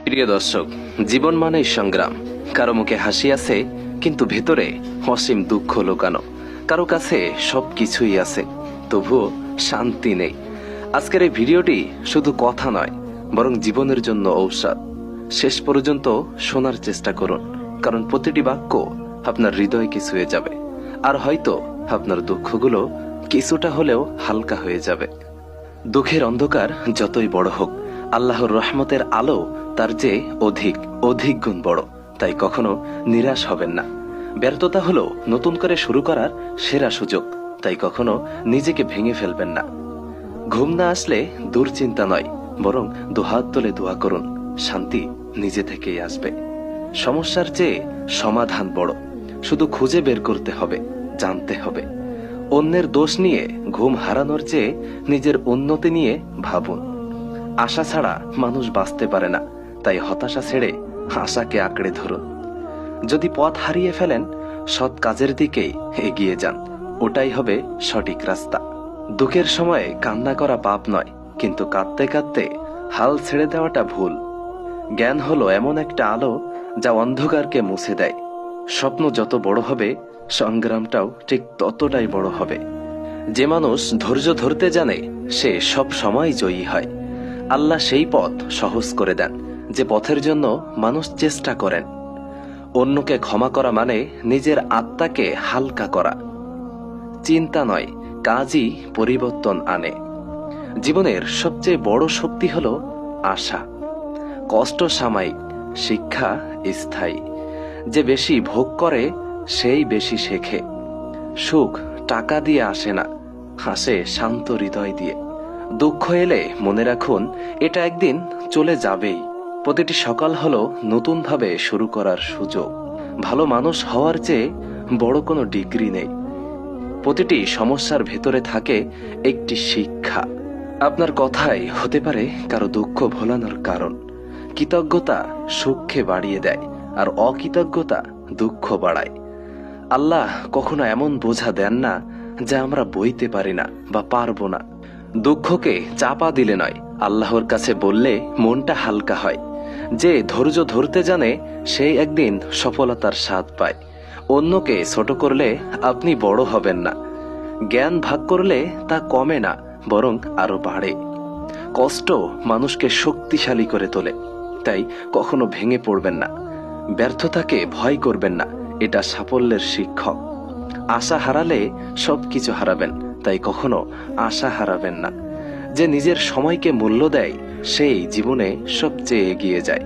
প্রিয় দর্শক, জীবন মানেই সংগ্রাম। কারো মুখে হাসি আছে, কিন্তু ভেতরে অসীম দুঃখ লুকানো। কারো কাছে সবকিছুই আছে, তবুও শান্তি নেই। আজকের এই ভিডিওটি শুধু কথা নয়, বরং জীবনের জন্য ঔষধ। শেষ পর্যন্ত শোনার চেষ্টা করুন, কারণ প্রতিটি বাক্য আপনার হৃদয়কে ছুঁয়ে যাবে, আর হয়তো আপনার দুঃখগুলো কিছুটা হলেও হালকা হয়ে যাবে। দুঃখের অন্ধকার যতই বড় হোক, আল্লাহর রহমতের আলো তার চেয়ে অধিক গুণ বড়। তাই কখনো নিরাশ হবেন না। ব্যর্থতা হলো নতুন করে শুরু করার সেরা সুযোগ। তাই কখনো নিজেকে ভেঙে ফেলবেন না। ঘুম না আসলে দুশ্চিন্তা নয়, বরং দুহাত তুলে দোয়া করুন, শান্তি নিজে থেকেই আসবে। সমস্যার চেয়ে সমাধান বড়, শুধু খুঁজে বের করতে হবে, জানতে হবে। অন্যের দোষ নিয়ে ঘুম হারানোর চেয়ে নিজের উন্নতি নিয়ে ভাবুন। আশা ছাড়া মানুষ বাঁচতে পারে না, তাই হতাশা ছেড়ে আশাকে আঁকড়ে ধরুন। যদি পথ হারিয়ে ফেলেন, সৎ কাজের দিকেই এগিয়ে যান, ওটাই হবে সঠিক রাস্তা। দুঃখের সময়ে কান্না করা পাপ নয়, কিন্তু কাঁদতে কাঁদতে হাল ছেড়ে দেওয়াটা ভুল। জ্ঞান হলো এমন একটা আলো যা অন্ধকারকে মুছে দেয়। স্বপ্ন যত বড় হবে, সংগ্রামটাও ঠিক ততটাই বড় হবে। যে মানুষ ধৈর্য ধরতে জানে, সে সব সময় জয়ী হয়। আল্লাহ সেই পথ সহজ করে দেন যে পথের জন্য মানুষ চেষ্টা করেন। অন্যকে ক্ষমা করা মানে নিজের আত্মাকে হালকা করা। চিন্তা নয়, কাজই পরিবর্তন আনে। জীবনের সবচেয়ে বড় শক্তি হলো আশা। কষ্ট সাময়িক, শিক্ষা স্থায়ী। যে বেশি ভোগ করে, সেই বেশি শেখে। সুখ টাকা দিয়ে আসে না, হাসে শান্ত হৃদয় দিয়ে। দুঃখ এলে মনে রাখুন, এটা একদিন চলে যাবেই। প্রতিটি সকাল হলো নতুনভাবে শুরু করার সুযোগ। ভালো মানুষ হওয়ার চেয়ে বড় কোনো ডিগ্রি নেই। প্রতিটি সমস্যার ভেতরে থাকে একটি শিক্ষা। আপনার কথাই হতে পারে কারো দুঃখ ভোলানোর কারণ। কৃতজ্ঞতা সুখকে বাড়িয়ে দেয়, আর অকৃতজ্ঞতা দুঃখ বাড়ায়। আল্লাহ কখনো এমন বোঝা দেন না যা আমরা বইতে পারি না বা পারবো না। দুঃখকে চাপা দিলে নয়, আল্লাহর কাছে বললে মনটা হালকা হয়। যে ধৈর্য ধরতে জানে, সেই একদিন সফলতার স্বাদ পায়। অন্যকে ছোট করলে আপনি বড় হবেন না। জ্ঞান ভাগ করলে তা কমে না, বরং আরো বাড়ে। কষ্ট মানুষকে শক্তিশালী করে তোলে, তাই কখনো ভেঙে পড়বেন না। ব্যর্থতাকে ভয় করবেন না, এটা সাফল্যের শিক্ষক। আশা হারালে সবকিছু হারাবেন, তাই কখনো আশা হারাবেন না। যে নিজের সময়কে মূল্য দেয়, সেই জীবনে সবচেয়ে এগিয়ে যায়।